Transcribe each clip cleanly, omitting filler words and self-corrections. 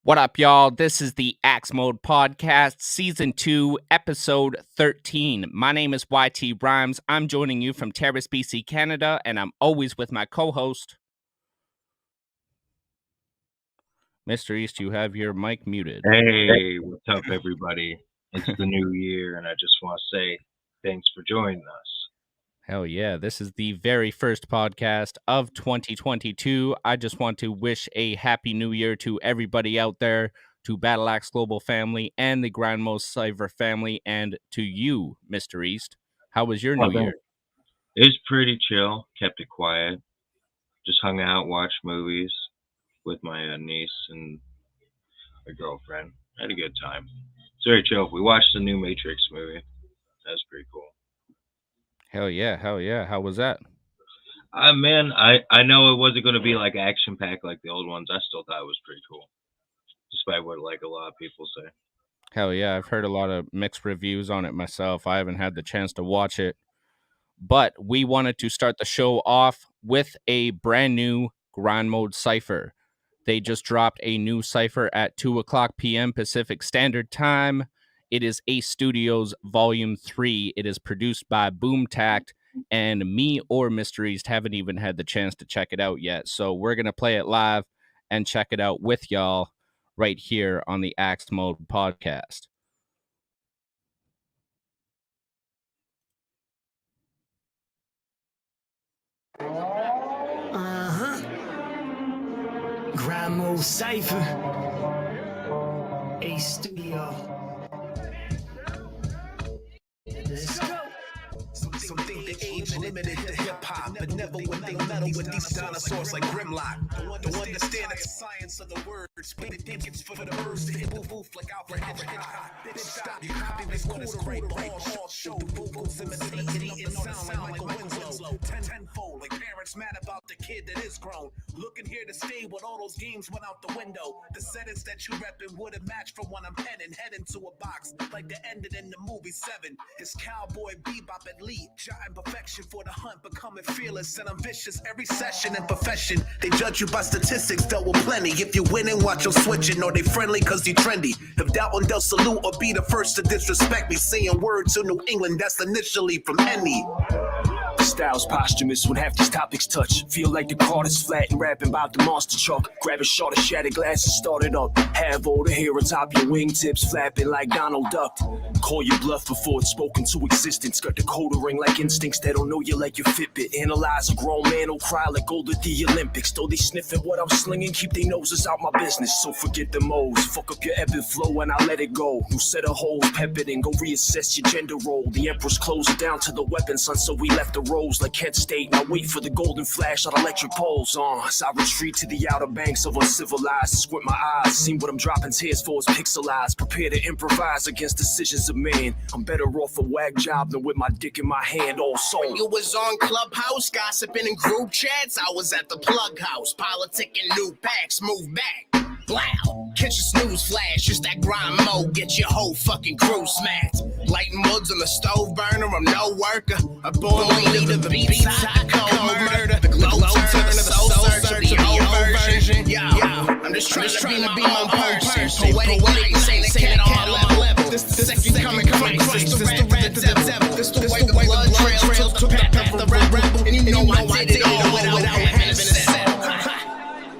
What up, y'all? This is the Axe Mode Podcast, Season 2, Episode 13. My name is YT Rhymes. I'm joining you from Terrace, BC, Canada, and I'm always with my co-host, Mr. East. You have your mic muted. Hey, what's up, everybody? It's the new year, and I just want to say thanks for joining us. Hell yeah, this is the very first podcast of 2022. I just want to wish a happy new year to everybody out there, to Battle Axe Global family and the Grandmost Cypher family, and to you, Mr. East. How was your new year? It was pretty chill, kept it quiet, just hung out, watched movies with my niece and my girlfriend. Had a good time. It's very chill. We watched the new Matrix movie. That was pretty cool. Hell yeah. How was that? Man, I know it wasn't going to be like action-packed like the old ones. I still thought it was pretty cool, despite what like a lot of people say. Hell yeah, I've heard a lot of mixed reviews on it myself. I haven't had the chance to watch it. But we wanted to start the show off with a brand new Grind Mode Cypher. They just dropped a new Cypher at 2 o'clock p.m. Pacific Standard Time. It is Ace Studios Volume 3. It is produced by Boomtact, and me or Mr. East haven't even had the chance to check it out yet. So we're going to play it live and check it out with y'all right here on the Axe Mode Podcast. Grind Mode Cypher, Ace Studio. Let's go. Some think the age limited to hip-hop, but never when they meddle with these dinosaurs like Grimlock. Don't understand the science of the words, but they think it's for the birds to hit boof like Alfred Hitchcock. Bitch, stop, you copy this quarter right, all show. The vocals imitated, eating sound like Michael Winslow. Tenfold, like parents mad about the kid that is grown. Looking here to stay when all those games went out the window. The settings that you reppin' wouldn't match for when I'm heading to a box like the ended in the movie 7. It's Cowboy Bebop and Lee, jotting perfection for the hunt, becoming fearless and ambitious every session and profession. They judge you by statistics, dealt with plenty. If you winning, watch them switching, or they friendly cause you trendy. If doubting, they'll salute or be the first to disrespect me. Saying words to New England, that's initially from any. Styles posthumous when half these topics touch. Feel like the card is flat and rapping about the monster truck. Grab a shot of shattered glass and start it up. Have all the hair atop your wingtips flapping like Donald Duck. Call your bluff before it's spoken to existence. Got the coda ring like instincts that don't know you like your Fitbit. Analyze a grown man who'll cry like gold at the Olympics. Though they sniffing what I'm slinging, keep their noses out my business. So forget the moles, fuck up your ebb and flow and I'll let it go. New set of holes, pep it and go reassess your gender role. The Emperor's closed down to the weapon, son, so we left the roles like Kent State. Now wait for the golden flash on electric poles. As I retreat to the outer banks of uncivilized. Squint my eyes, see what I'm dropping tears for is pixelized. Prepare to improvise against decisions of man. I'm better off a wag job than with my dick in my hand all soul. You was on Clubhouse, gossiping in group chats. I was at the plug house, politicking new packs, move back. Blow, catch a snooze flash, just that grind mode, get your whole fucking crew smacked. Lighting woods on the stove burner, I'm no worker. A born leader, the beats hot, cold murder. The glow turner, the soul searcher, the old version. Yo, I'm just trying to be my own person. Poetic light, say it on my level. This second coming, this the red devil. This the way the blood trails took the path of the rebel. And you know I did it all without having a set.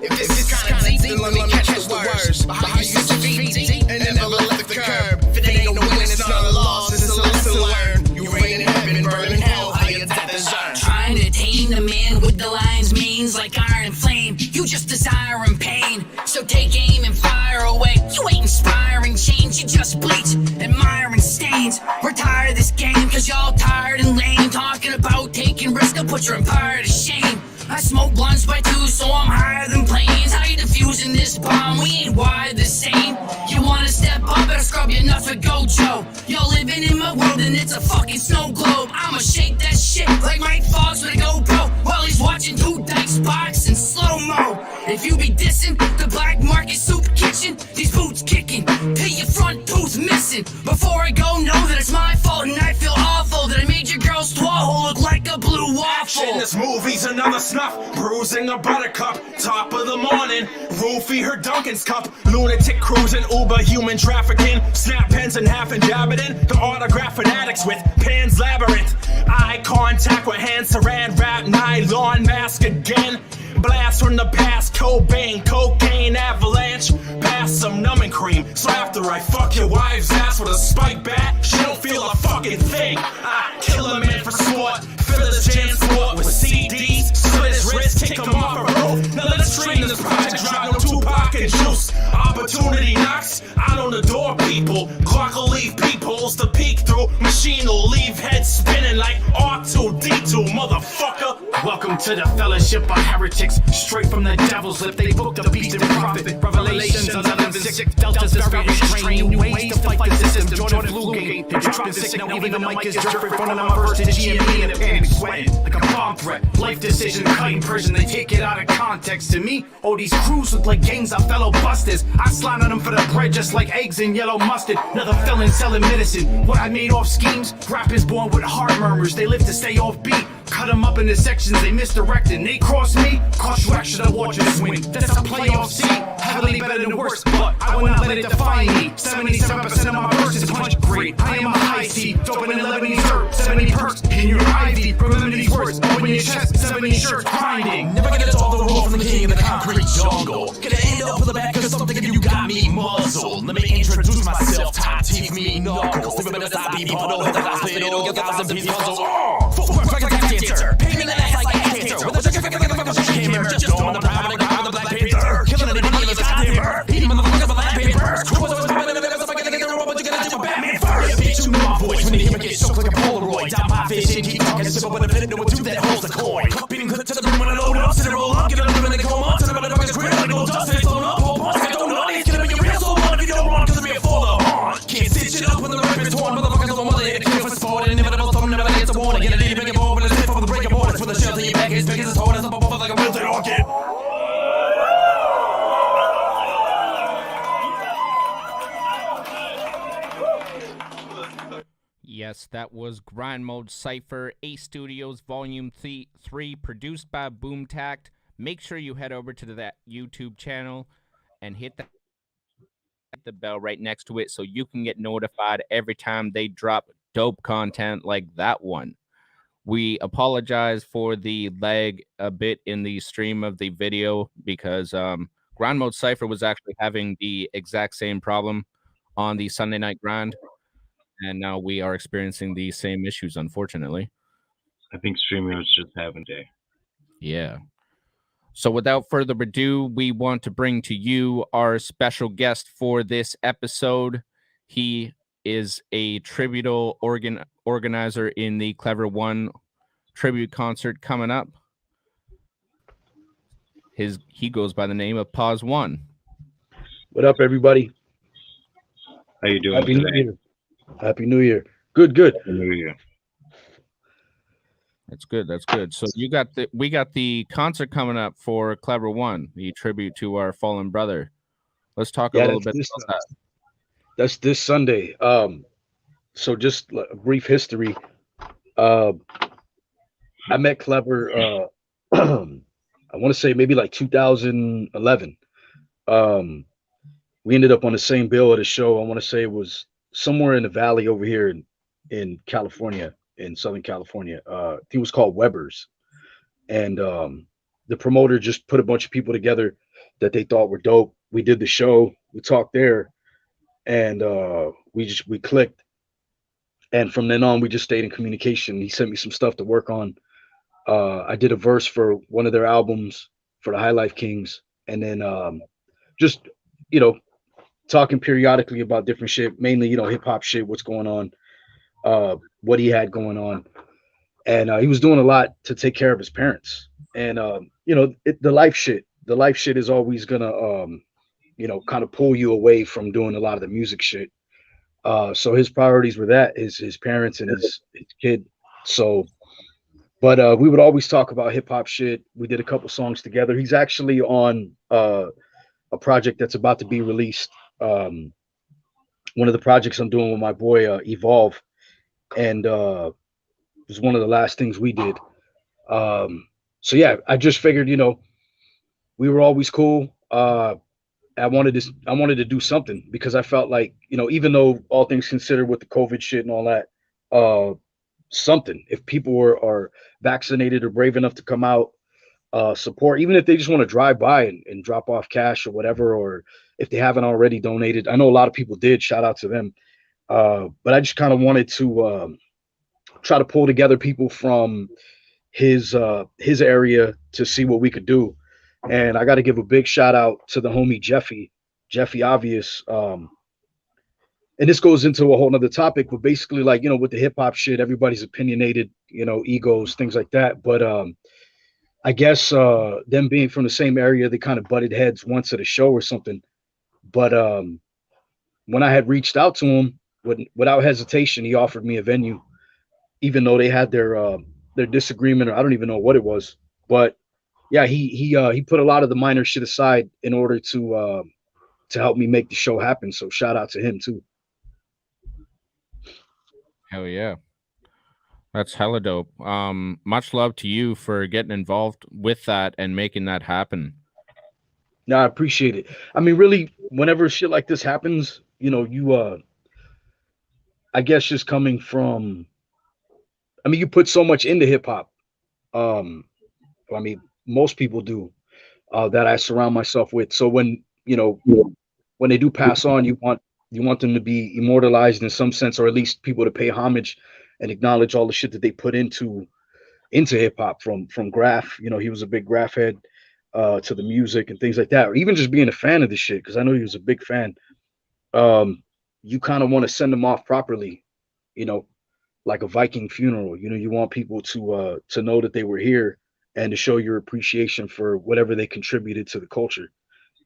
If this is kind of deep, then let me catch the words. How you use your feet and never left the curb. If it ain't no win, it's not a loss, it's a lesson learned. You reign in heaven, burning hell, how your death is earned. Trying to tame the man with the lion's manes like iron flame. You just desire and pain, so take aim and fire away. You ain't inspiring change, you just bleach, admiring stains. We're tired of this game, cause y'all tired and lame. Talking about taking risks, I'll put your empire to shame. I smoke blunts by 2, so I'm higher than planes. How you diffusing this bomb? We ain't wired the same. You wanna step up, better scrub your nuts with Gojo. Y'all living in my world and it's a fucking snow globe. I'ma shake that shit like Mike Fox with a GoPro while he's watching 2 dice box in slow-mo. If you be dissing the black market soup kitchen, these boots kicking, pay your front tooth missing. Before I go, know that it's my fault and I feel awful that I made your girl's twirl look like a blue waffle. action. This movie's another snuff, bruising a buttercup. Top of the morning, roofie her Duncan's cup. Lunatic cruising, Uber human trafficking. Snap pens in half and jab it in. The autograph fanatics with Pan's Labyrinth. Eye contact with hand saran wrap, nylon mask again. Blast from the past, Cobain, cocaine avalanche. Pass some numbing cream, so after I fuck your wife's ass with a spike bat, she don't feel a fucking thing. I kill a man for sport, fill his jam sport with CDs, slit his wrist, kick him off a roof. Now let's stream this project, drop no Tupac and Juice. Opportunity knocks out on the door, people. Clock will leave peepholes to peek through. Machine will leave heads spinning like R2-D2, motherfucker. Welcome to the fellowship of heretics, straight from the devil's lip. They booked the beast and prophet. Revelations 11:6. Delta's very restrained. New ways to fight the system. Jordan Flugate. They dropping sick. Now even the mic is jerking. Front of my verse to GME and the panic sweating like a bomb threat. Life decision, cutting prison. They take it out of context. To me, oh, these crews look like gangs of fellow busters. I slide on them for the bread just like eggs and yellow mustard. Another felon selling medicine. What I made off schemes. Rappers born with heart murmurs. They live to stay off beat. Cut them up into sections, they misdirected. They cross me, cost you action, I watch it swing. That's a playoff C, heavily better than worse, but I will not let it define me. 77% of my verses punch great. I am a high C, dope in 11 herb, 70 perks in your ivy. Remember these words, open your chest, 70 shirts grinding. Never get it all the roll from the king of the concrete jungle. Gonna end up with the back of something if you got me muzzled. Let me introduce myself, top teeth, me knuckles. Never been a side people, know that I spit it all, get 1,000 piece puzzle. Footwork like a cancer, pain in the ass like a cancer. With a camera, just on the prime, the ground, the Black Panther. Killing anybody in the goddamn earth. Eating motherfuckers with Black Panthers. Crew was always coming in the niggas, if I get the robot, you gotta do a Batman first. Bitch, you know my voice when you hear me get soaked like a Polaroid. Down my fish and keep talking, sip up with a pen, no one do that holds the coin. Beating clip to the room when I load up, sit and roll up, get another minute, come on, to the motherfuckers grill, like no dust, it's blown up, whole bunch, I don't know, it's gonna be a real soul, if you don't run, cause it'll be a full on. Can't stitch it up when the rip is torn, motherfuckers on mother, hit a kill for sport, and inevitable thumb, never gets a warning, get a little bit of over, let's hit for the break of orders, for the shelter, your back is big as it's hard, as a bubble like a wilted orchid. Yes, that was Grind Mode Cypher, A Studios Volume 3, produced by Boomtact. Make sure you head over to that YouTube channel and hit the bell right next to it so you can get notified every time they drop dope content like that one. We apologize for the lag a bit in the stream of the video because Grind Mode Cypher was actually having the exact same problem on the Sunday Night Grind. And now we are experiencing the same issues, unfortunately. I think StreamYard's just having a day. Yeah. So without further ado, we want to bring to you our special guest for this episode. He is a tributal organizer in the Clever One tribute concert coming up. He goes by the name of PAWZ ONE. What up, everybody? How you doing Happy today? New Year. Happy New Year. Good. Happy New Year. That's good. That's good. So we got the concert coming up for Clever One, the tribute to our fallen brother. Let's talk a little bit about that. That's this Sunday. So just a brief history. I met Clever. I want to say maybe like 2011. We ended up on the same bill at a show. I want to say it was somewhere in the valley over here in California, in Southern California. I think it was called Weber's. And the promoter just put a bunch of people together that they thought were dope. We did the show, we talked there, and we clicked. And from then on, we just stayed in communication. He sent me some stuff to work on. I did a verse for one of their albums for the High Life Kings. And then just, talking periodically about different shit, mainly, hip hop shit, what's going on, what he had going on. And he was doing a lot to take care of his parents. And, the life shit is always going to, kind of pull you away from doing a lot of the music shit. So his priorities were that, his parents and his kid. So, but we would always talk about hip hop shit. We did a couple songs together. He's actually on a project that's about to be released. One of the projects I'm doing with my boy Evolve, and it was one of the last things we did. Um, so yeah, I just figured, we were always cool. I wanted to do something because I felt like, even though all things considered with the COVID shit and all that, something. If people are vaccinated or brave enough to come out, support, even if they just want to drive by and drop off cash or whatever, or if they haven't already donated. I know a lot of people did. Shout out to them. But I just kind of wanted to try to pull together people from his area to see what we could do. And I got to give a big shout out to the homie Jeffy Obvious. And this goes into a whole nother topic, but basically, like, with the hip hop shit, everybody's opinionated, egos, things like that. But I guess them being from the same area, they kind of butted heads once at a show or something. But when I had reached out to him, without hesitation, he offered me a venue, even though they had their disagreement, or I don't even know what it was. But yeah, he put a lot of the minor shit aside in order to help me make the show happen. So shout out to him too. Hell yeah. That's hella dope. Much love to you for getting involved with that and making that happen. No, I appreciate it. I mean, really, whenever shit like this happens, you I guess just coming from, I mean, you put so much into hip hop. Um, I mean, most people do, that I surround myself with. So when they do pass on, you want them to be immortalized in some sense, or at least people to pay homage and acknowledge all the shit that they put into hip hop, from Graph. He was a big Graph head, to the music and things like that, or even just being a fan of the shit, because I know he was a big fan. Um, you kind of want to send them off properly, you know, like a Viking funeral. You want people to know that they were here and to show your appreciation for whatever they contributed to the culture.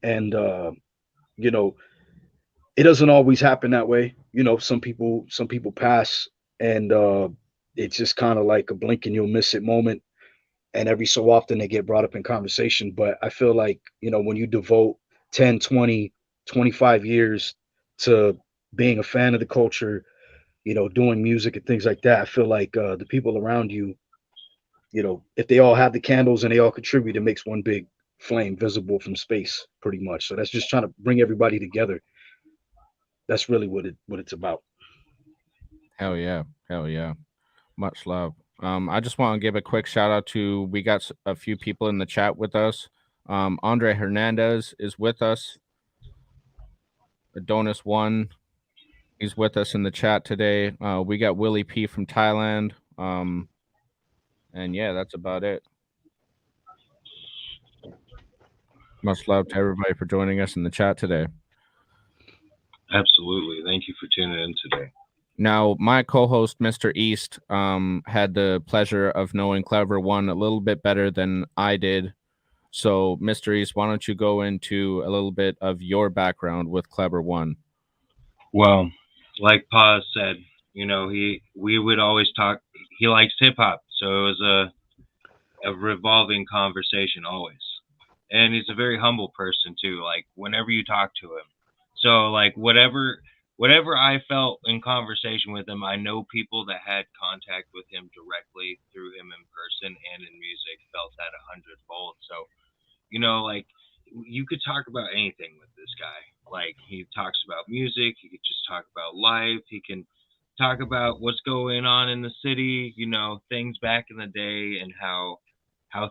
And you know, it doesn't always happen that way. Some people pass, and it's just kind of like a blink and you'll miss it moment. And every so often they get brought up in conversation. But I feel like, when you devote 10, 20, 25 years to being a fan of the culture, doing music and things like that, I feel like the people around you, if they all have the candles and they all contribute, it makes one big flame visible from space, pretty much. So that's just trying to bring everybody together. That's really what it's about. Hell yeah. Hell yeah. Much love. I just want to give a quick shout out to, we got a few people in the chat with us. Andre Hernandez is with us. Adonis One, he's with us in the chat today. We got Willie P from Thailand. And yeah, that's about it. Much love to everybody for joining us in the chat today. Absolutely. Thank you for tuning in today. Now, my co-host, Mr. East, had the pleasure of knowing Clever One a little bit better than I did. So, Mr. East, why don't you go into a little bit of your background with Clever One? Well, like PAWZ said, we would always talk. He likes hip hop, so it was a revolving conversation always. And he's a very humble person too. Like whenever you talk to him, so like whatever I felt in conversation with him, I know people that had contact with him directly through him in person and in music felt that 100-fold. So like you could talk about anything with this guy. Like he talks about music, he could just talk about life, he can talk about what's going on in the city, things back in the day and how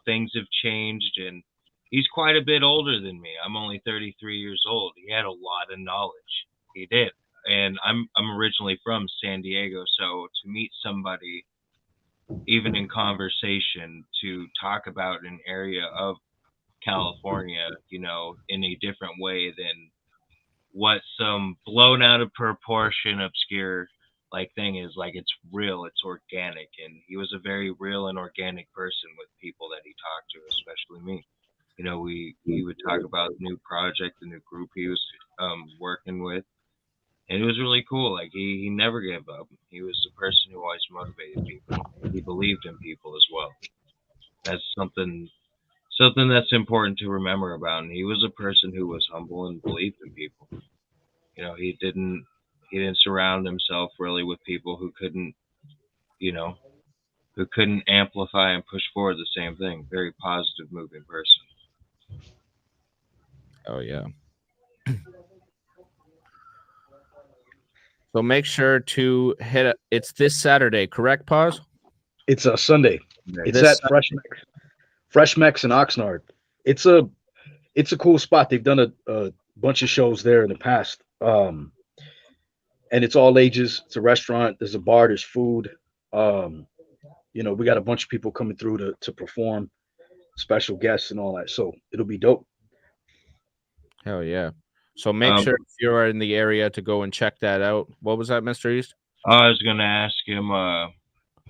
things have changed. And he's quite a bit older than me. I'm only 33 years old. He had a lot of knowledge. He did. And I'm originally from San Diego, so to meet somebody even in conversation to talk about an area of California, in a different way than what some blown out of proportion, obscure like thing is. Like it's real, it's organic, and he was a very real and organic person with people that he talked to, especially me. We would talk about the new project, the new group he was working with, and it was really cool. Like he never gave up. He was a person who always motivated people. He believed in people as well. That's something that's important to remember about. And he was a person who was humble and believed in people. He didn't surround himself really with people who couldn't, you know, who couldn't amplify and push forward the same thing. Very positive, moving person. Oh yeah. So make sure to hit it. It's this Saturday, correct, Pause? It's a Sunday. It's This at Fresh Mex in Oxnard. It's a cool spot. They've done a bunch of shows there in the past. And it's all ages. It's a restaurant. There's a bar. There's food. Um, we got a bunch of people coming through to perform, special guests and all that. So it'll be dope. Hell yeah. So make sure if you're in the area to go and check that out. What was that, Mr. East? I was gonna ask him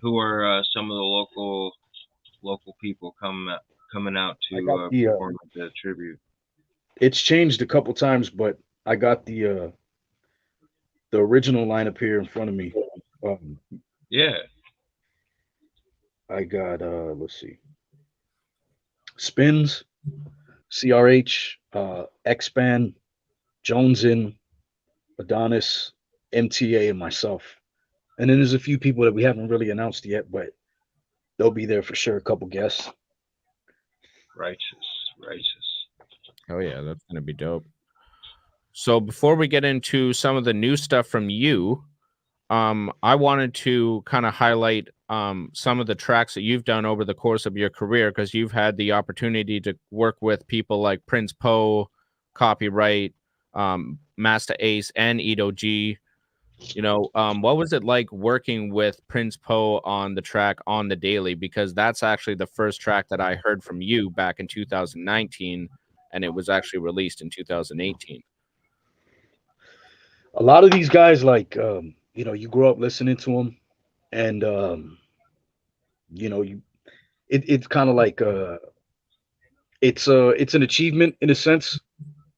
who are some of the local people coming out to perform at the tribute. It's changed a couple times, but I got the original lineup here in front of me. Yeah. I got let's see. Spins, CRH, X-Band, Jonesin, Adonis, MTA, and myself. And then there's a few people that we haven't really announced yet, but they'll be there for sure. A couple guests. Righteous. Oh yeah, that's gonna be dope. So before we get into some of the new stuff from you, I wanted to kind of highlight some of the tracks that you've done over the course of your career, because you've had the opportunity to work with people like Prince Poe, Copyright, Master Ace, and Edo G. What was it like working with Prince Poe on the track On the Daily? Because that's actually the first track that I heard from you back in 2019, and it was actually released in 2018. A lot of these guys, like, you grow up listening to them, and it's kind of like it's an achievement in a sense,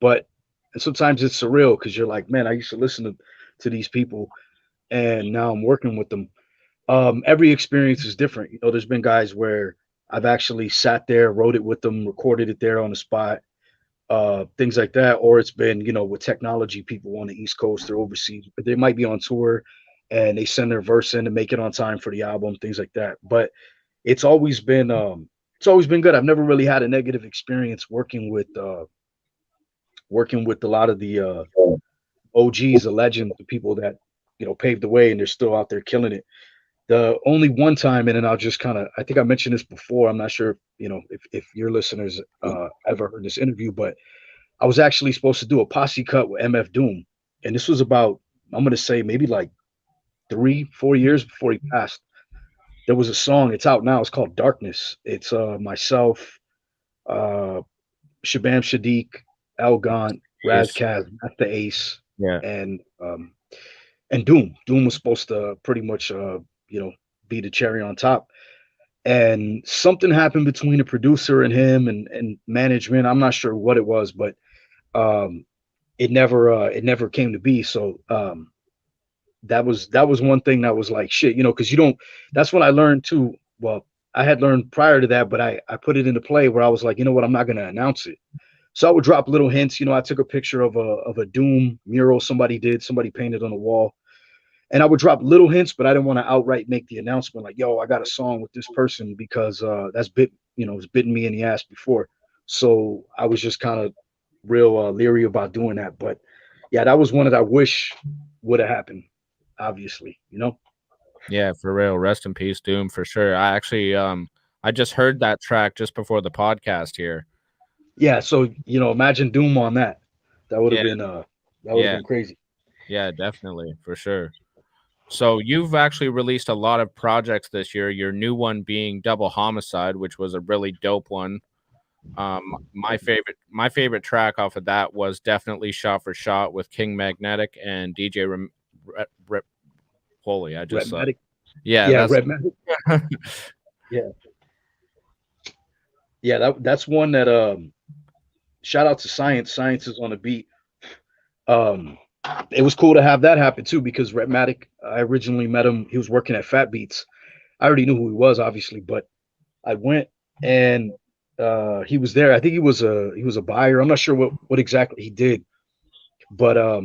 but sometimes it's surreal because you're like, man, I used to listen to these people, and now I'm working with them. Every experience is different. There's been guys where I've actually sat there, wrote it with them, recorded it there on the spot, things like that. Or it's been, with technology, people on the East Coast or overseas, but they might be on tour and they send their verse in to make it on time for the album, things like that. But it's always been good. I've never really had a negative experience working with a lot of the OGs, the legends, the people that paved the way, and they're still out there killing it. The only one time, and then I'll just I think I mentioned this before. I'm not sure, if your listeners ever heard this interview, but I was actually supposed to do a posse cut with MF Doom, and this was about, I'm gonna say, maybe like 3-4 years before he passed. There was a song. It's out now. It's called Darkness. It's myself, Shabam Shadiq, El Gaunt, Raz Kaz, Master Ace, yeah, and Doom. Doom was supposed to pretty much be the cherry on top. And something happened between the producer and him and management. I'm not sure what it was, but it never came to be. So that was one thing that was like shit, because that's when I learned too. Well, I had learned prior to that, but I put it into play where I was like, you know what, I'm not gonna announce it. So I would drop little hints. I took a picture of a Doom mural somebody painted on the wall. And I would drop little hints, but I didn't want to outright make the announcement like, yo, I got a song with this person, because it's bitten me in the ass before. So I was just kind of real leery about doing that. But yeah, that was one that I wish would have happened, obviously, Yeah, for real. Rest in peace, Doom, for sure. I actually I just heard that track just before the podcast here. Yeah, so imagine Doom on that. That would have been crazy. Yeah, definitely, for sure. So you've actually released a lot of projects this year. Your new one being Double Homicide, which was a really dope one. My favorite track off of that was definitely Shot for Shot with King Magnetic and DJ Holy. I just Redmatic. That's one that shout out to Science. Science is on the beat. It was cool to have that happen too, because Redmatic, I originally met him. He was working at Fat Beats. I already knew who he was, obviously, but I went and he was there. I think he was a buyer. I'm not sure what exactly he did, but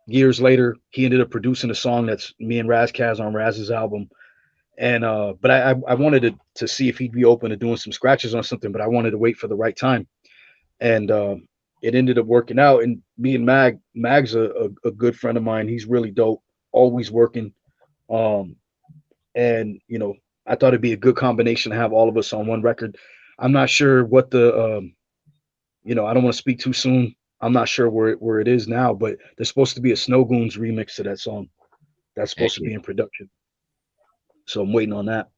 years later, he ended up producing a song that's me and Raz Kaz on Raz's album, And but I wanted to see if he'd be open to doing some scratches on something, but I wanted to wait for the right time. And it ended up working out. And me and Mag's a good friend of mine. He's really dope, always working. Um, and I thought it'd be a good combination to have all of us on one record. I'm not sure what the I don't want to speak too soon. I'm not sure where it is now, but there's supposed to be a Snow Goons remix to that song that's Hey, supposed to be in production. So I'm waiting on that.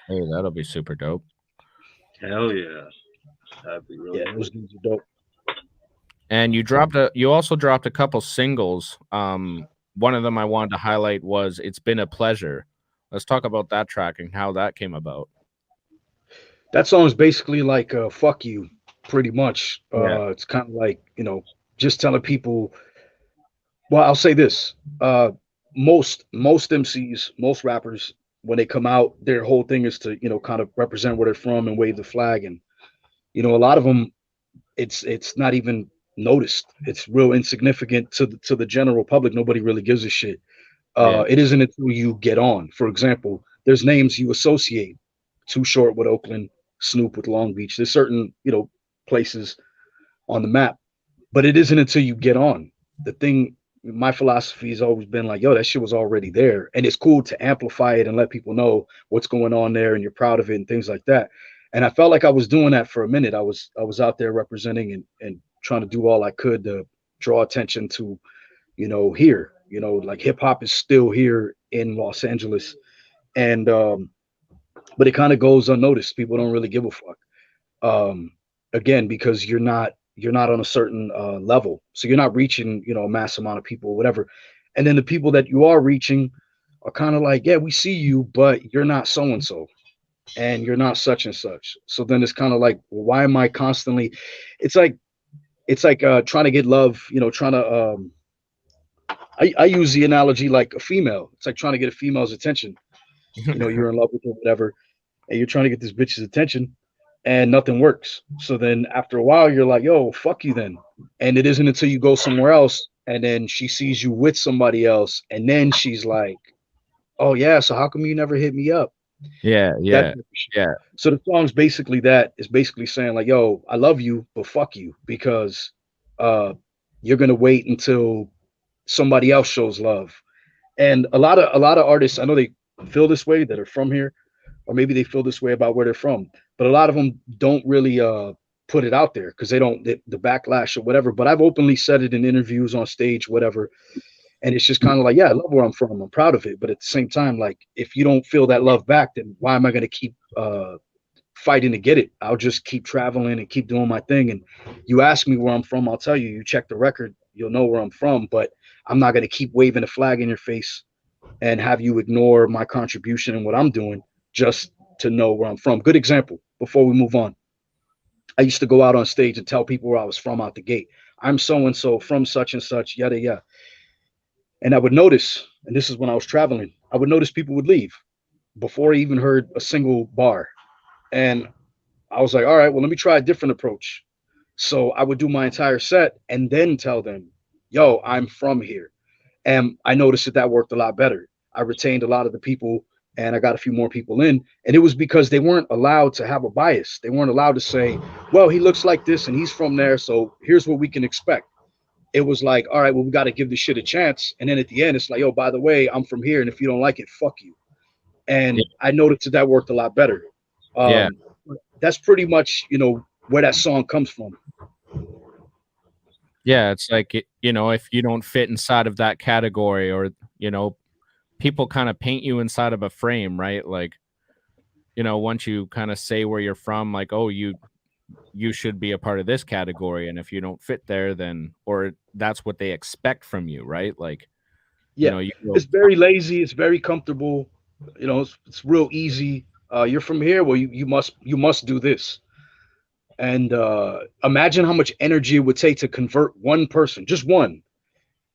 hey, that'll be super dope. Hell yeah. That'd be really Yeah, cool. those dudes are dope. And you also dropped a couple singles. One of them I wanted to highlight was "It's Been a Pleasure." Let's talk about that track and how that came about. That song is basically like "fuck you," pretty much. Yeah. It's kind of like just telling people. Well, I'll say this: most MCs, most rappers, when they come out, their whole thing is to kind of represent where they're from and wave the flag. And a lot of them, it's not even noticed. It's real insignificant to the general public. Nobody really gives a shit. Yeah. It isn't until you get on. For example, there's names you associate: Too Short with Oakland, Snoop with Long Beach. There's certain places on the map, but it isn't until you get on. The thing, my philosophy has always been like, yo, that shit was already there, and it's cool to amplify it and let people know what's going on there, and you're proud of it and things like that. And I felt like I was doing that for a minute. I was out there representing and trying to do all I could to draw attention to here. Like hip hop is still here in Los Angeles, and but it kind of goes unnoticed. People don't really give a fuck. Again, because you're not on a certain level, so you're not reaching a mass amount of people, or whatever. And then the people that you are reaching are kind of like, yeah, we see you, but you're not so and so, and you're not such and such. So then it's kind of like, well, why am I constantly? It's like trying to get love. Trying to I use the analogy like a female. It's like trying to get a female's attention. You're in love with her, whatever, and you're trying to get this bitch's attention, and nothing works. So then after a while, you're like, yo, fuck you then. And it isn't until you go somewhere else, and then she sees you with somebody else, and then she's like, oh yeah, so how come you never hit me up? Yeah. That Yeah. type of shit. Yeah. So the song's basically that. It's basically saying like, yo, I love you, but fuck you, because uh you're gonna wait until somebody else shows love. And a lot of artists, I know they feel this way that are from here, or maybe they feel this way about where they're from, but a lot of them don't really put it out there because they don't the backlash or whatever. But I've openly said it in interviews, on stage, whatever. And it's just kind of like, yeah, I love where I'm from, I'm proud of it, but at the same time, like, if you don't feel that love back, then why am I going to keep fighting to get it? I'll just keep traveling and keep doing my thing. And you ask me where I'm from, I'll tell you. You check the record, you'll know where I'm from. But I'm not going to keep waving a flag in your face and have you ignore my contribution and what I'm doing just to know where I'm from. Good example, before we move on. I used to go out on stage and tell people where I was from out the gate. I'm so and so from such and such, yada yada. And I would notice, and this is when I was traveling, I would notice people would leave before I even heard a single bar. And I was like, all right, well, let me try a different approach. So I would do my entire set and then tell them, yo, I'm from here. And I noticed that worked a lot better. I retained a lot of the people, and I got a few more people in. And it was because they weren't allowed to have a bias. They weren't allowed to say, well, he looks like this and he's from there, so here's what we can expect. It was like, all right, well, we got to give this shit a chance. And then at the end, it's like, yo, by the way, I'm from here, and if you don't like it, fuck you. And I noticed that worked a lot better. Yeah. That's pretty much, where that song comes from. Yeah. It's like, if you don't fit inside of that category, or, people kind of paint you inside of a frame, right? Like, once you kind of say where you're from, like, oh, you should be a part of this category. And if you don't fit there, then, or that's what they expect from you, right? Like, Yeah, it's very lazy. It's very comfortable. It's real easy. You're from here. Well, you must do this. And imagine how much energy it would take to convert one person, just one,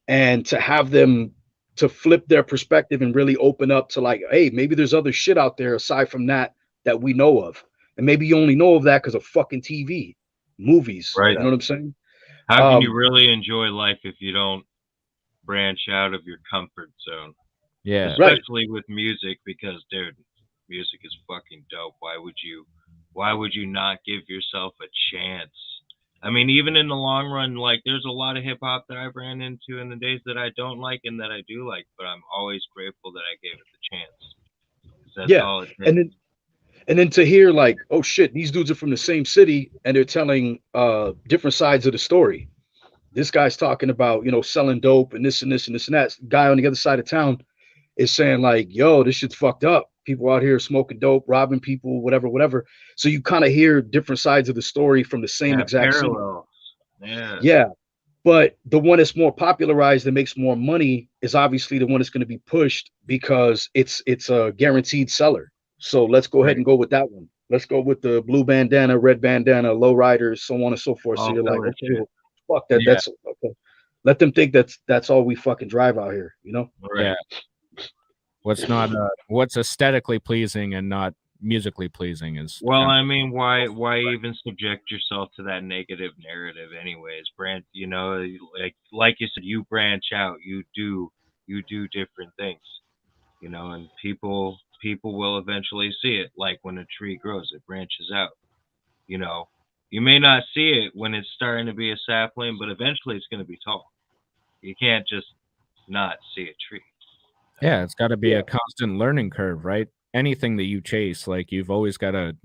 and to have them to flip their perspective and really open up to like, hey, maybe there's other shit out there aside from that we know of. And maybe you only know of that because of fucking TV, movies. Right. You know what I'm saying? How can you really enjoy life if you don't branch out of your comfort zone? Yeah. Right. especially with music, because dude, music is fucking dope. Why would you not give yourself a chance? I mean, even in the long run, like there's a lot of hip hop that I've ran into in the days that I don't like and that I do like, but I'm always grateful that I gave it the chance, because that's Yeah. all it takes. And then to hear like, oh shit, these dudes are from the same city and they're telling different sides of the story. This guy's talking about, selling dope and this and this and this and that. Guy on the other side of town is saying like, yo, this shit's fucked up. People out here smoking dope, robbing people, whatever, whatever. So you kind of hear different sides of the story from the same Yeah, exact city. parallels. Yeah, Yeah. But the one that's more popularized and makes more money is obviously the one that's going to be pushed because it's a guaranteed seller. So let's go ahead right. and go with that one. Let's go with the blue bandana, red bandana, low riders, so on and so forth. So All you're like, filler okay, shit. well, fuck that. Yeah. That's okay. Let them think that's all we fucking drive out here, you know? Right. Yeah. What's aesthetically pleasing and not musically pleasing is Well, kind I mean, why even subject yourself to that negative narrative, anyways? Like you said, you branch out, you do different things, and people will eventually see it. Like when a tree grows, it branches out. You know, you may not see it when it's starting to be a sapling, but eventually it's going to be tall. You can't just not see a tree. yeah, it's got to be Yeah. a constant learning curve, right? Anything that you chase, like you've always got to,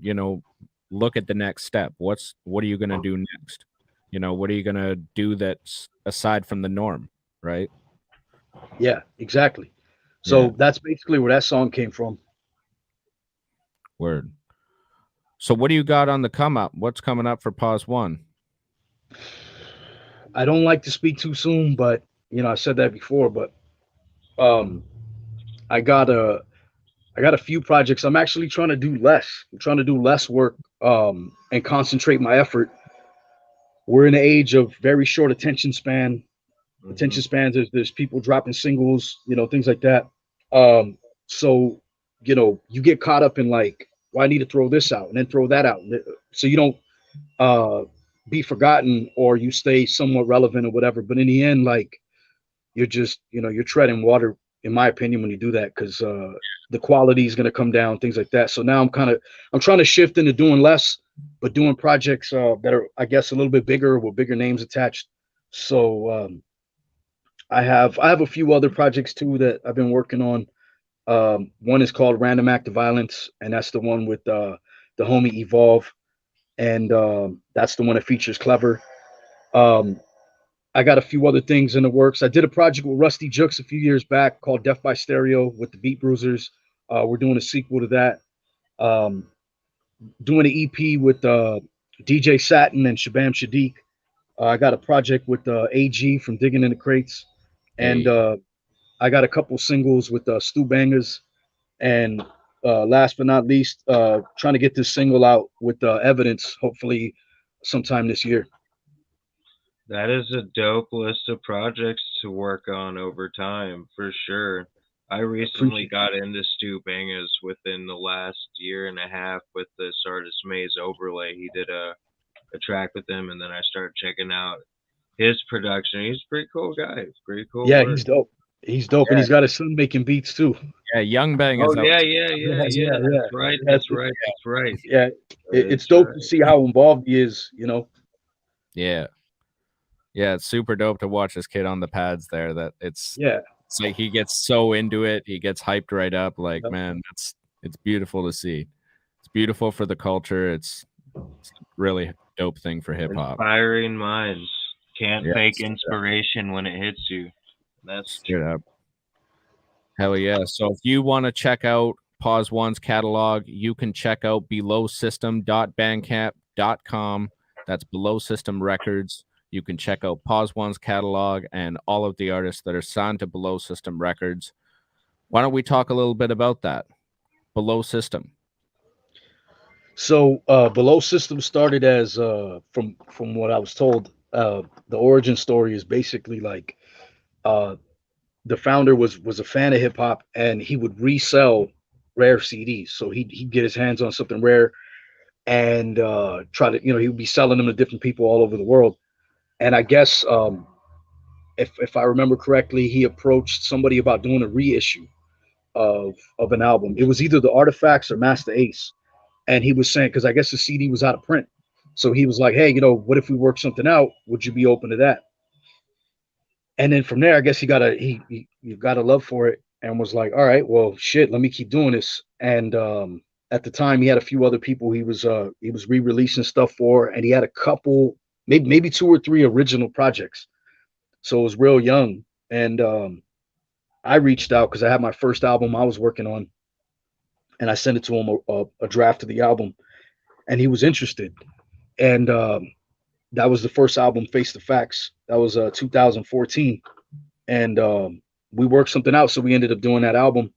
look at the next step. What are you going to do next? What are you going to do that's aside from the norm, right? Yeah, exactly. Yeah, So that's basically where that song came from. word. So what do you got on the come up? What's coming up for Pause One? I don't like to speak too soon, but I said that before, but um I got a I got a few projects. I'm actually trying to do less. I'm trying to do less work and concentrate my effort. We're in an age of very short attention span. Hmm. Attention spans. There's people dropping singles, things like that. So you get caught up in like, well, I need to throw this out and then throw that out, so you don't uh, be forgotten or you stay somewhat relevant or whatever. But in the end, like you're just you're treading water, in my opinion, when you do that because the quality is going to come down, things like that. So now I'm trying to shift into doing less, but doing projects that are, I guess, a little bit bigger with bigger names attached. So I have a few other projects too that I've been working on. One is called Random Act of Violence, and that's the one with the homie Evolve, and that's the one that features Clever. Um, I got a few other things in the works. I did a project with Rusty Jux a few years back called Death by Stereo with the Beat Bruisers. We're doing a sequel to that. Um, Doing an EP with DJ Satin and Shabam Shadiq. I got a project with AG from Digging in the Crates, and Hey, I got a couple singles with Stu Bangers, and last but not least, trying to get this single out with Evidence, hopefully sometime this year. That is a dope list of projects to work on over time, for sure. I recently Appreciate got into Stu Bangers within the last year and a half with this artist Maze Overlay. He did a track with him, and then I started checking out his production. He's a pretty cool guy. Pretty cool Yeah, work. he's dope. He's dope, and he's got his son making beats too. yeah, Young Bang Oh is out. yeah, yeah, Yeah, yeah, yeah, yeah. yeah. That's right. Yeah, That's right. That's right. yeah. It's That's dope to right. see how involved he is. You know. Yeah. Yeah, it's super dope to watch this kid on the pads there. That Yeah. it's like he gets so into it, he gets hyped right up. Like, Yep. man, it's beautiful to see. It's beautiful for the culture. It's a really dope thing for hip hop. Inspiring minds can't Yeah, fake straight up. inspiration when it hits you. That's Straight up. Hell yeah. So if you want to check out Pause One's catalog, you can check out belowsystem.bandcamp.com. That's Below System Records. You can check out Pause One's catalog and all of the artists that are signed to Below System Records. Why don't we talk a little bit about that? Below System. So Below System started as from what I was told, the origin story is basically like uh, the founder was a fan of hip hop and he would resell rare CDs. So he'd get his hands on something rare and try to he would be selling them to different people all over the world. And I guess if I remember correctly, he approached somebody about doing a reissue. of an album. It was either the Artifacts or Master Ace, and he was saying because I guess the CD was out of print, so he was like, "Hey, what if we work something out? Would you be open to that?" And then from there, I guess he got a love for it and was like, "All right, well, shit, let me keep doing this." And at the time, he had a few other people he was re-releasing stuff for, and he had a couple, maybe two or three original projects. So it was real young, and I reached out because I had my first album I was working on, and I sent it to him a draft of the album, and he was interested. And that was the first album, Face the Facts. That was 2014, and we worked something out, so we ended up doing that album.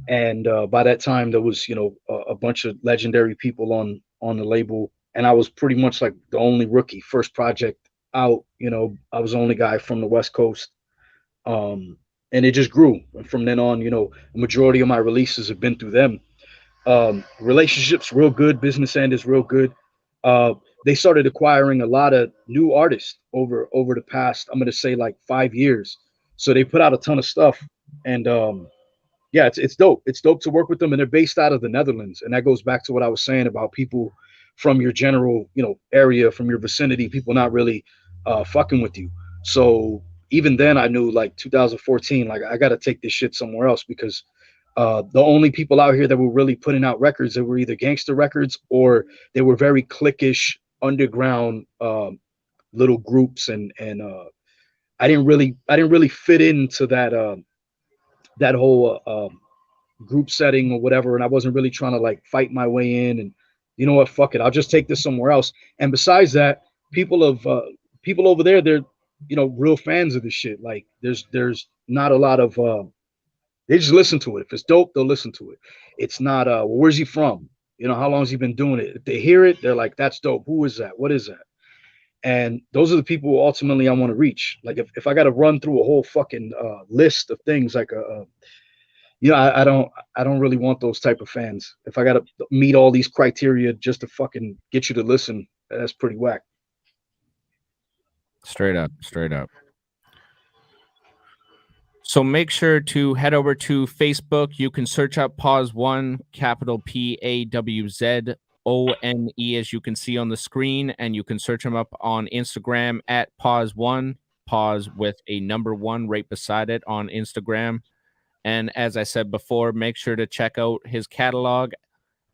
And by that time, there was a bunch of legendary people on the label, and I was pretty much like the only rookie, first project out. I was the only guy from the West Coast, and it just grew. And from then on, the majority of my releases have been through them. Relationships real good, business end is real good. Uh, they started acquiring a lot of new artists over the past, I'm gonna say, like 5 years. So they put out a ton of stuff, and yeah, it's dope. It's dope to work with them, and they're based out of the Netherlands, and that goes back to what I was saying about people from your general area, from your vicinity, people not really fucking with you. So even then, I knew, like, 2014, like, I got to take this shit somewhere else, because the only people out here that were really putting out records that were either gangster records or they were very cliquish underground little groups, and I didn't really fit into that whole group setting or whatever, and I wasn't really trying to, like, fight my way in. And you know what, fuck it, I'll just take this somewhere else. And besides that, people over there, they're real fans of this shit. Like, there's not a lot of they just listen to it. If it's dope, they'll listen to it. It's not well, where's he from? How long has he been doing it? If they hear it, they're like, that's dope. Who is that? What is that? And those are the people who ultimately I want to reach. Like, if I got to run through a whole fucking list of things, like I don't really want those type of fans. If I got to meet all these criteria just to fucking get you to listen, that's pretty whack. Straight up, straight up. So make sure to head over to Facebook. You can search up PAWZ ONE, capital PAWZ ONE, as you can see on the screen, and you can search him up on Instagram at PAWZ ONE, pause with a number 1 right beside it on Instagram. And as I said before, make sure to check out his catalog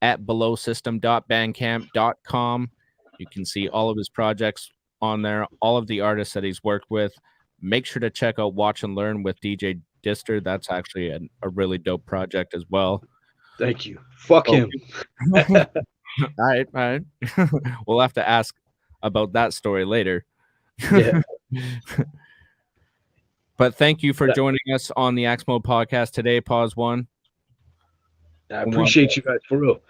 at belowsystem.bandcamp.com. You can see all of his projects on there, all of the artists that he's worked with. Make sure to check out Watch and Learn with DJ Dister. That's actually a really dope project as well. Thank you. Fuck him. All right. We'll have to ask about that story later. Yeah. But thank you for joining us on the Axe Mode podcast today, PAWZ ONE. I appreciate you guys, for real.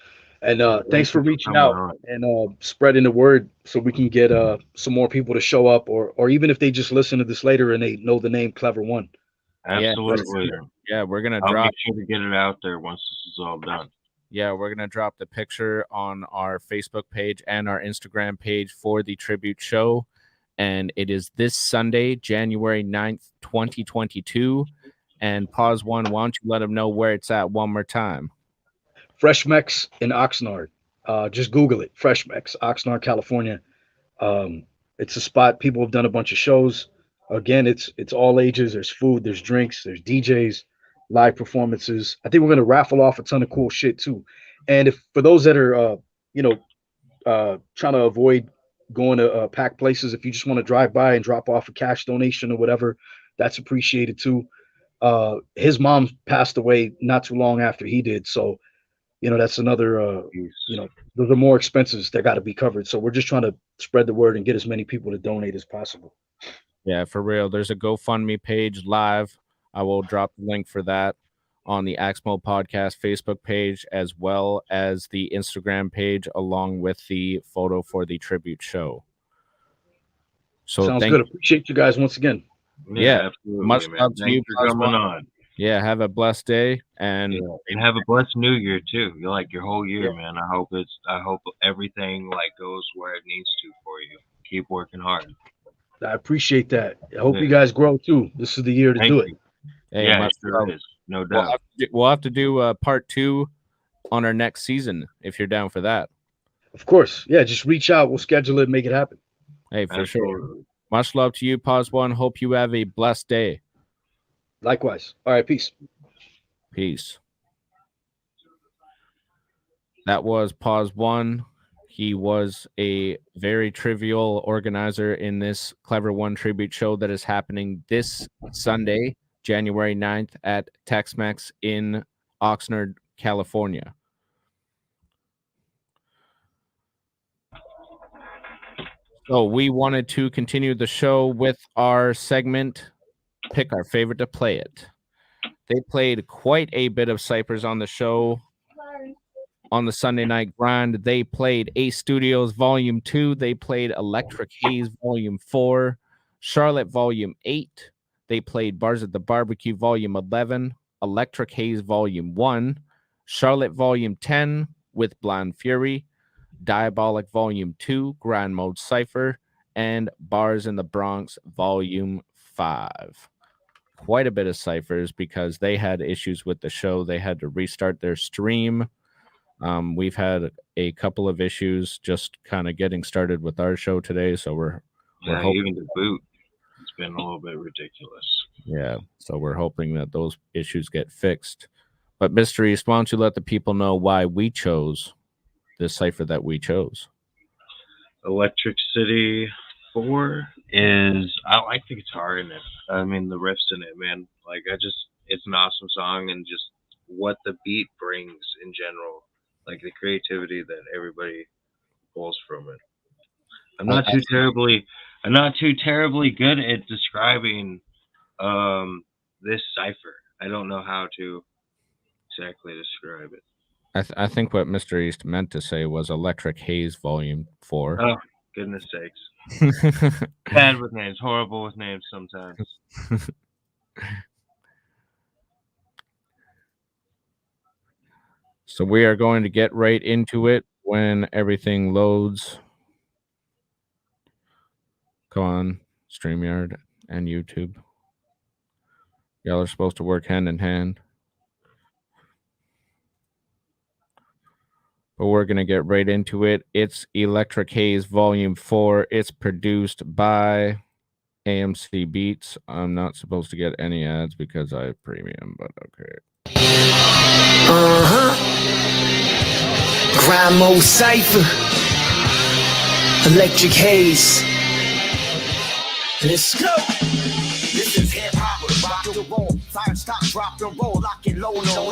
And thanks for reaching out and spreading the word, so we can get some more people to show up, or even if they just listen to this later and they know the name Clever One. Absolutely. Yeah, we're gonna I'll drop. make sure to get it out there once this is all done. Yeah, we're gonna drop the picture on our Facebook page and our Instagram page for the tribute show, and it is this Sunday, January 9th, 2022. And PAWZ ONE, why don't you let them know where it's at one more time? Fresh Mex in Oxnard. Just Google it. Fresh Mex, Oxnard, California. It's a spot. People have done a bunch of shows. Again, it's all ages. There's food, there's drinks, there's DJs, live performances. I think we're gonna raffle off a ton of cool shit too. And if for those that are trying to avoid going to packed places, if you just want to drive by and drop off a cash donation or whatever, that's appreciated too. His mom passed away not too long after he did, so that's another, those are more expenses that got to be covered. So we're just trying to spread the word and get as many people to donate as possible. Yeah, for real. There's a GoFundMe page live. I will drop the link for that on the Axe Mode Podcast Facebook page, as well as the Instagram page, along with the photo for the tribute show. So sounds good. Appreciate you guys once again. Yeah, much love to you for coming on. Yeah, have a blessed day, and have a blessed New Year too. You like your whole year, man. I hope everything goes where it needs to for you. Keep working hard. I appreciate that. I hope you guys grow too. This is the year to do it. Hey, yeah, it sure is. No doubt. We'll have to do part 2 on our next season if you're down for that. Of course. Yeah, just reach out. We'll schedule it, make it happen. Hey, for sure. Absolutely. Much love to you, PAWZ ONE. Hope you have a blessed day. Likewise. All right, peace. Peace. That was PAWZ ONE. He was a very trivial organizer in this Clever One tribute show that is happening this Sunday, January 9th at Tex-Mex in Oxnard, California. So we wanted to continue the show with our segment, Pick Our Favorite to Play It. They played quite a bit of ciphers on the show. On the Sunday Night Grind, they played Ace Studios Volume 2. They played Electric Haze Volume 4, Charlotte Volume 8. They played Bars at the Barbecue Volume 11, Electric Haze Volume 1, Charlotte Volume 10 with Blind Fury, Diabolic Volume 2, Grand Mode Cypher, and Bars in the Bronx Volume 5. Quite a bit of ciphers because they had issues with the show. They had to restart their stream. We've had a couple of issues just kind of getting started with our show today, so we're hoping, even the boot, it's been a little bit ridiculous. Yeah, so we're hoping that those issues get fixed. But Mr. East, why don't you let the people know why we chose this cipher that we chose? Electric City 4 is, I think it's hard in it. I mean, the riffs in it, man. Like, it's an awesome song, and just what the beat brings in general. Like the creativity that everybody pulls from it. I'm not too terribly good at describing this cipher. I don't know how to exactly describe it. I think what Mr. East meant to say was Electric Haze Volume 4. Oh, goodness sakes. Bad with names, horrible with names sometimes. So we are going to get right into it when everything loads. Come on, StreamYard and YouTube. Y'all are supposed to work hand in hand. But we're going to get right into it. It's Electric Haze Volume 4. It's produced by AMC Beats. I'm not supposed to get any ads because I have premium, but okay. Grind Mode Cypher, Electric Haze. Let's go. This is hip hop, rock and roll. Fire, stop, drop and roll, lock and low, no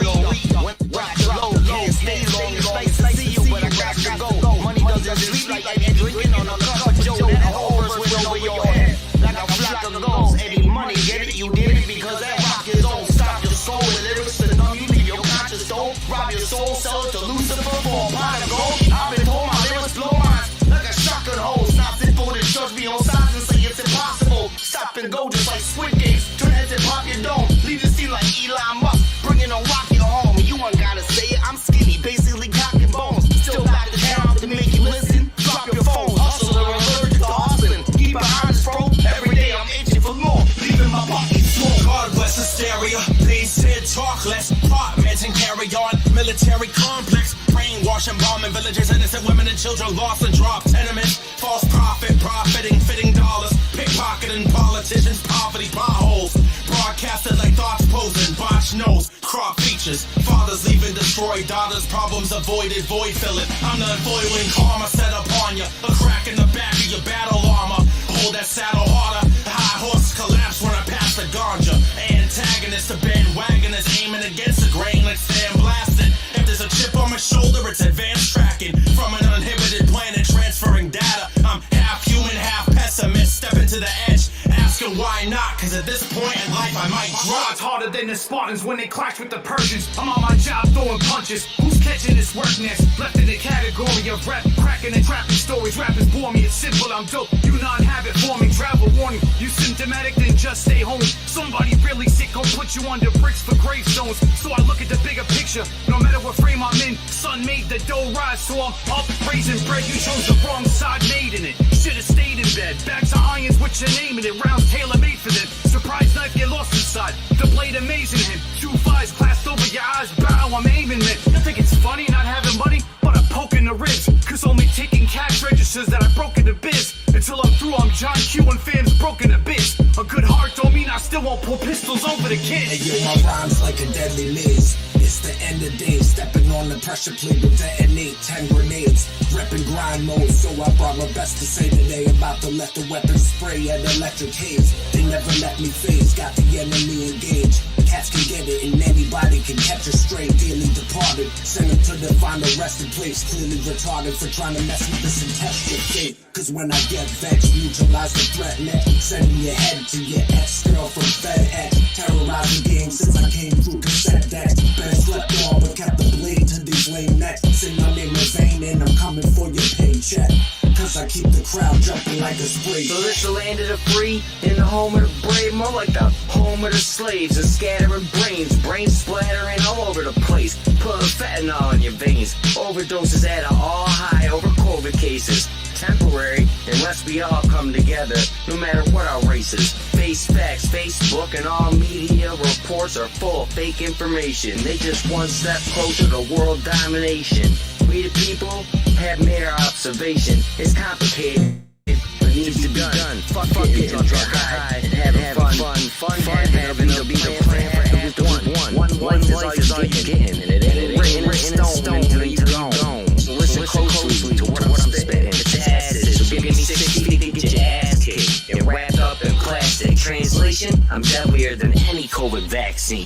when rock and low, can't stay long, it's nice to see you, but I got to go. Money doesn't sleep like Eddie drinking on a cup, Joe. That whole verse went over your head like a flock of gulls. Eddie money, get it, you did it because that rock is on. Stop your soul with lyrics to numb you, leave your conscious don't rob your soul, sell it to Lucifer for a pot of gold. I've been told my lyrics blow minds like a shotgun hole. Stop it for the judge me on sides and say it's impossible. Stop and go just like Squid Games. Turn heads and pop your dome. Leave the scene like Elon Musk. Bringing a rocket home. You ain't gotta say it. I'm skinny, basically cock and bones. Still got the talent to make you listen. Drop your phone. Hustle or allergic to hustling. Keep it honest, bro. Every day I'm itching for more. Leaving my pocket small. God bless hysteria. Please sit, talk less. Apartments and carry on. Military complex. Brainwashing, bombing villages. Innocent women and children lost and dropped. Tenements. False profit. Profiting, fitting dollars. Pickpocketing politicians. Poverty potholes. Broadcasted like thoughts posing. Botch nose. Crop features. Fathers leaving destroyed. Daughters problems avoided. Void filling. I'm the unfoiling karma set upon you. A crack in the back of your battle armor. Hold that saddle harder. The high horse collapse when I pass the ganja. Antagonist, a bandwagonist aiming against the grain. Let's stand blasted. If there's a chip on my shoulder, it's advanced tracking. From an uninhibited planet, transferring data. I'm half human, half pessimist. Stepping to the edge, asking why not? Cause at this point in life, I might drop. It's harder than the Spartans when they clash with the Persians. I'm on my job throwing punches. Who's catching this work nest? Left in the category of rap, cracking and trapping stories. Rappers bore me, it's simple, I'm dope. You non-habit forming, travel warning. You symptomatic, then just stay home. Somebody really sick gon' put you under bricks for gravestones. So I look at the bigger picture pressure. No matter what frame I'm in, sun made the dough rise, so I'm up raising bread. You chose the wrong side, made in it. Should've stayed in bed. Back to irons, what you naming it? Rounds tailor made for them. Surprise knife, get lost inside. The blade amazing him. 2 5s clasped over your eyes. Bow, I'm aiming it. You think it's funny not having money? But I'm poking the ribs. Cause only taking cash registers that I broke in the biz. Until I'm through, I'm John Q and fams broken to bits. A good heart don't mean I still won't pull pistols over the kids. Hey, yo, my rhymes like a deadly maze. It's the end of days, stepping on the pressure plate to detonate 10 grenades. Reppin' grind mode, so I brought my best to say today. About to let the weapon spray at electric haze. They never let me phase, got the enemy engaged. Cats can get it and anybody can catch a stray. Dearly departed, send them to the final resting place. Clearly retarded for trying to mess with this and test your fate. Cause when I get vexed, neutralize the threat net. Sending your head to your ex-girl from FedEx. Terrorizing games since I came through cassette decks. Better slept on but kept the blade to these lame necks. Say my name in vain and I'm coming for your paycheck. Cause I keep the crowd jumping like a spray. So this the land of the free, in the home of the brave, more like the home of the slaves, and scattering brains splattering all over the place. Put fentanyl in your veins, overdoses at an all high over COVID cases. Temporary, unless we all come together, no matter what our race is. Face facts, Facebook and all media reports are full of fake information. They just one step closer to world domination. We the people have mere observation. It's complicated, but needs to be done. Fuck it, drunk high, and having fun, having to be the plan for Act 1. One life is all you're getting, and it ain't written in stone until you're gone. So listen closely to what I'm spitting. It's acid, so give me 6 feet to get your ass kicked. And wrapped up in plastic. Translation, I'm deadlier than any COVID vaccine.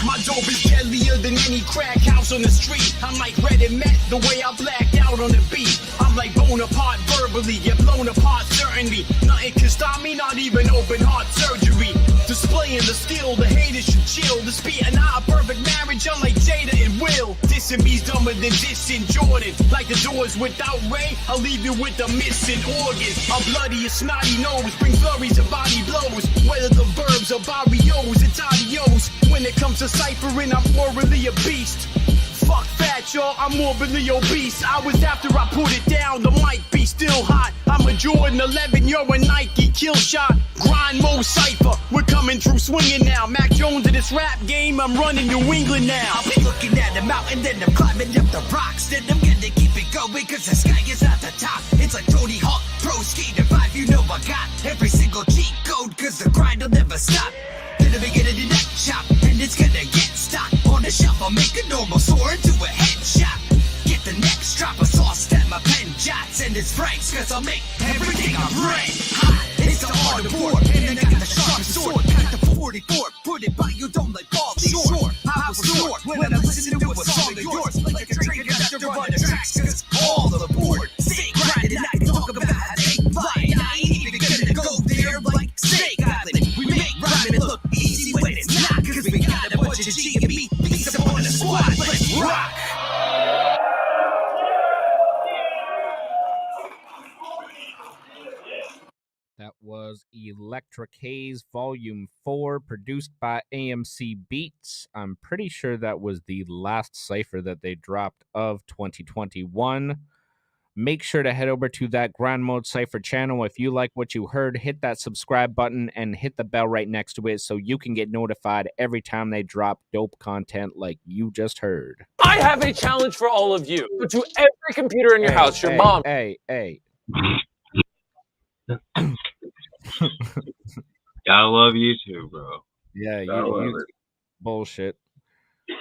My dope is deadlier than any crack house on the street. I'm like Red and Met, the way I blacked out on the beat. I'm like Bonaparte verbally, get blown apart certainly. Nothing can stop me, not even open heart surgery. Displaying the skill, the haters should chill. The speed and I, a perfect marriage, I'm like Jada and Will. Dissing me's dumber than dissing Jordan. Like the doors without Ray, I'll leave you with a missing organ. A bloody, a snotty nose, bring flurries of body blows. Whether the verbs or barrios, it's adios. When it comes to ciphering, I'm morally a beast. Fuck fat, y'all, I'm morbidly obese. Hours after I put it down, the mic be still hot. I'm a Jordan 11, you're a Nike kill shot. Grind mode cypher, we're coming through swinging now. Mac Jones in this rap game, I'm running New England now. I'll be looking at the mountain, then I'm climbing up the rocks. Then I'm gonna keep it going, cause the sky is at the top. It's like Tony Hawk, Pro Skater 5, you know I got every single cheat code, cause the grind will never stop. Then I begin to the neck chop, and it's gonna get stock. On the shelf, I'll make a normal sword into a headshot. Get the next drop of sauce that my pen jots, and it's Frank's, cause I'll make everything I'm red hot. It's the art of war, and I got the sharpest sword. Got the 44, put it by you, don't let fall short. I was short when I listen to a song of yours, like a train conductor on the tracks, cause all aboard. Stay grinding, I can talk about how they fly. I ain't even gonna go there like Snake Island. We make rhyming look easy when it's not, cause we got a bunch of G and B beats up on the squad. Let's rock! That was Electric Haze Volume 4, produced by AMC Beats. I'm pretty sure that was the last cipher that they dropped of 2021. Make sure to head over to that Grind Mode Cypher channel. If you like what you heard, hit that subscribe button and hit the bell right next to it so you can get notified every time they drop dope content like you just heard. I have a challenge for all of you. Go to every computer in your house, your mom. Hey. Gotta love YouTube, bro. Yeah, you bullshit.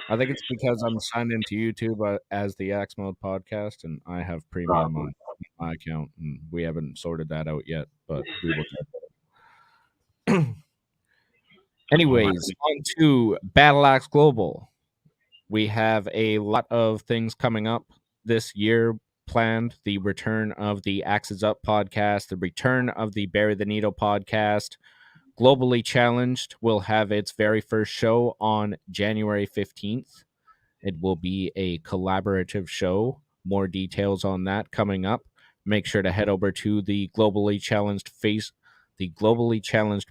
I think it's because I'm signed into YouTube as the Axe Mode podcast, and I have premium on my account, and we haven't sorted that out yet, but we will get that. Anyways, on to Battle Axe Global. We have a lot of things coming up this year planned. The return of the Axes Up podcast, the return of the Bury the Needle podcast. Globally Challenged will have its very first show on January 15th. It will be a collaborative show. More details on that coming up. Make sure to head over to the Globally Challenged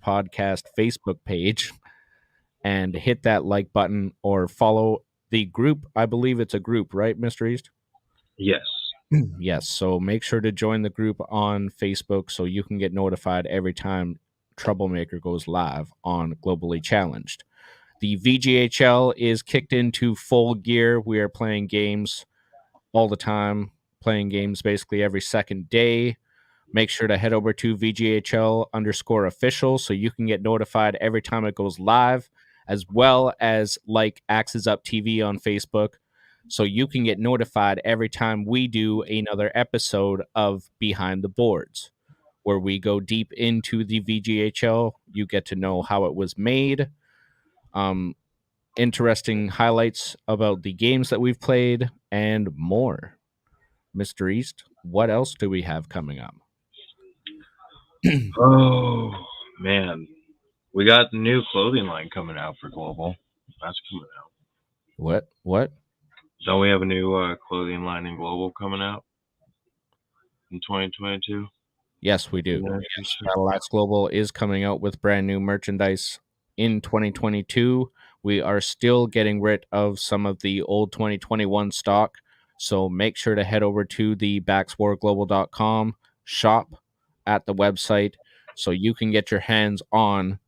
podcast Facebook page and hit that like button or follow The group, I believe it's a group, right, Mr. East? Yes. Yes. So make sure to join the group on Facebook so you can get notified every time Troublemaker goes live on Globally Challenged. The VGHL is kicked into full gear. We are playing games all the time, playing games basically every second day. Make sure to head over to VGHL_official so you can get notified every time it goes live, as well as like Axes Up TV on Facebook so you can get notified every time we do another episode of Behind the Boards, where we go deep into the VGHL. You get to know how it was made, interesting highlights about the games that we've played, and more. Mr. East, what else do we have coming up? Oh man, we got the new clothing line coming out for Global. That's coming out. What? Don't we have a new clothing line in Global coming out in 2022? Yes, we do. Yeah, Yes, Battle Axe Global is coming out with brand new merchandise in 2022. We are still getting rid of some of the old 2021 stock, so make sure to head over to the backswarglobal.com shop at the website so you can get your hands on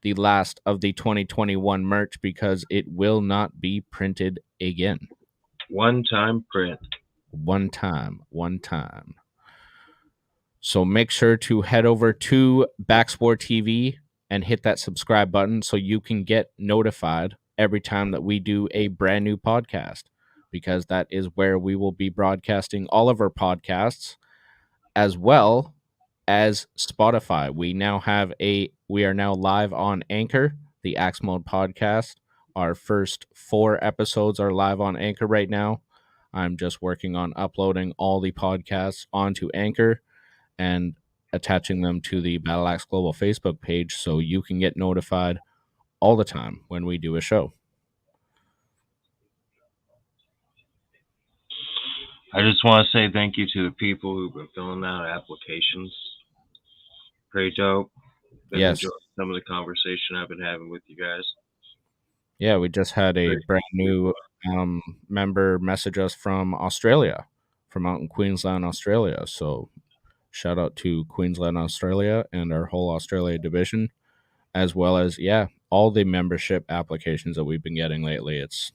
the last of the 2021 merch because it will not be printed again. One-time print. One time. So make sure to head over to Backsport TV and hit that subscribe button so you can get notified every time that we do a brand new podcast, because that is where we will be broadcasting all of our podcasts as well as Spotify. We are now live on Anchor, the Axe Mode podcast. Our first 4 episodes are live on Anchor right now. I'm just working on uploading all the podcasts onto Anchor and attaching them to the Battle Axe Global Facebook page so you can get notified all the time when we do a show. I just want to say thank you to the people who've been filling out applications. Pretty dope. Been Yes. enjoying some of the conversation I've been having with you guys. Yeah, we just had a brand new member message us from Australia, from out in Queensland, Australia. So shout out to Queensland, Australia, and our whole Australia division, as well as, all the membership applications that we've been getting lately. It's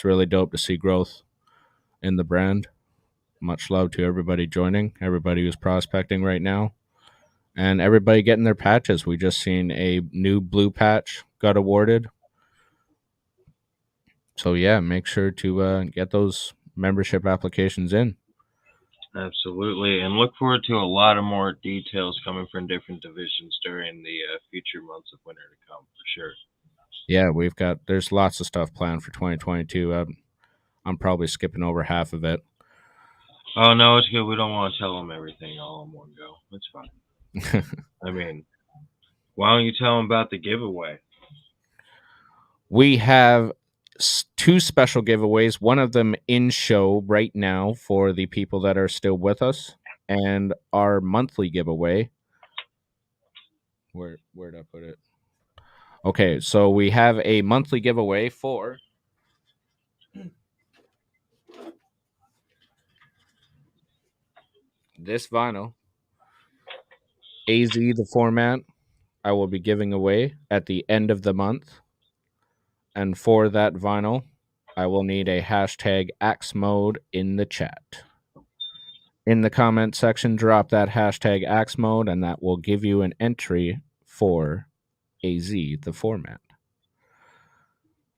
really dope to see growth in the brand. Much love to everybody joining, everybody who's prospecting right now, and everybody getting their patches. We just seen a new blue patch got awarded. So yeah, make sure to get those membership applications in. Absolutely, and look forward to a lot of more details coming from different divisions during the future months of winter to come, for sure. Yeah, there's lots of stuff planned for 2022. I'm probably skipping over half of it. Oh no, it's good. We don't want to tell them everything all in one go. It's fine. I mean, why don't you tell them about the giveaway? We have 2 special giveaways, one of them in show right now for the people that are still with us, and our monthly giveaway. Where'd I put it? Okay, so we have a monthly giveaway for this vinyl, AZ the format. I will be giving away at the end of the month. And for that vinyl, I will need a hashtag Axe Mode in the chat. In the comment section, drop that hashtag Axe Mode, and that will give you an entry for AZ, the format.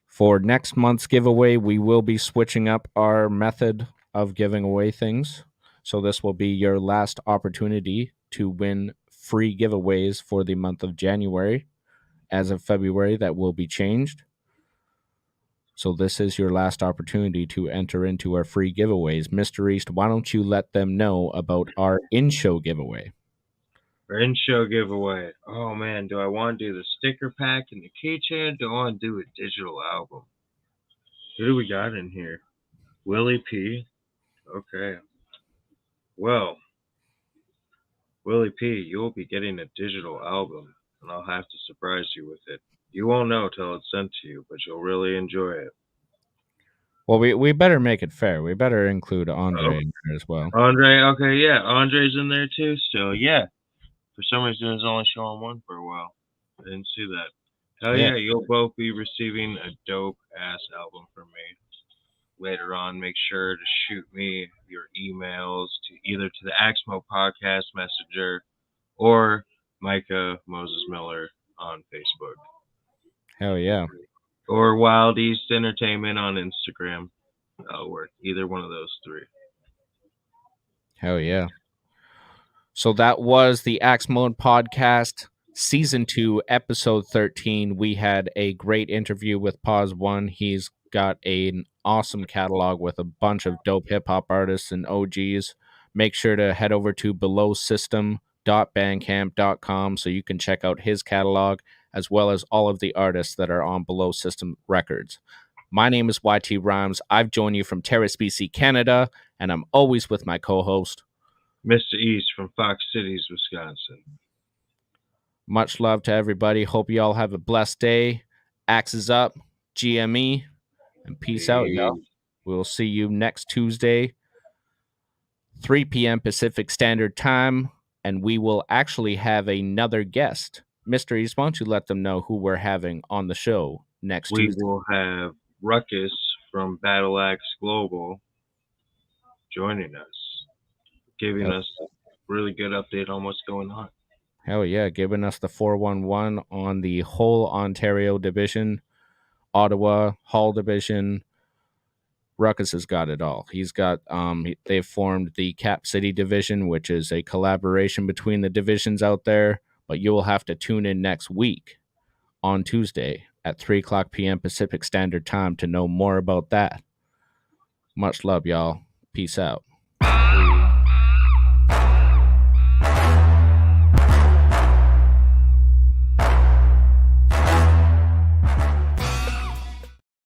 For next month's giveaway, we will be switching up our method of giving away things. So this will be your last opportunity to win free giveaways for the month of January. As of February, that will be changed. So this is your last opportunity to enter into our free giveaways. Mr. East, why don't you let them know about our in-show giveaway? Our in-show giveaway. Oh man, do I want to do the sticker pack and the keychain? Do I want to do a digital album? Who do we got in here? Willie P. Okay. Well, Willie P, you'll be getting a digital album, and I'll have to surprise you with it. You won't know till it's sent to you, but you'll really enjoy it. Well, we better make it fair. We better include Andre in there as well. Andre, okay, yeah, Andre's in there too still, yeah. For some reason, it was only showing one for a while. I didn't see that. Hell Yeah. yeah, you'll both be receiving a dope-ass album from me. Later on, make sure to shoot me your emails to either to the Axmo Podcast Messenger or Micah Moses Miller on Facebook. Hell yeah. Or Wild East Entertainment on Instagram. That'll work. Either one of those three. Hell yeah. So that was the Axe Mode Podcast, Season 2, Episode 13. We had a great interview with PAWZ ONE. He's got an awesome catalog with a bunch of dope hip-hop artists and OGs. Make sure to head over to belowsystem.bandcamp.com so you can check out his catalog, as well as all of the artists that are on Below System Records. My name is YT Rhymes. I've joined you from Terrace, BC, Canada, and I'm always with my co-host, Mr. East from Fox Cities, Wisconsin. Much love to everybody. Hope you all have a blessed day. Axes up, GME, and peace out, y'all. We'll see you next Tuesday, 3 p.m. Pacific Standard Time, and we will actually have another guest. Mr. East, why don't you let them know who we're having on the show next Tuesday? We will have Ruckus from Battle Axe Global joining us, giving us a really good update on what's going on. Hell yeah, giving us the 411 on the whole Ontario division, Ottawa, Hull division. Ruckus has got it all. He's got, they've formed the Cap City division, which is a collaboration between the divisions out there, but you will have to tune in next week on Tuesday at 3 o'clock p.m. Pacific Standard Time to know more about that. Much love, y'all. Peace out.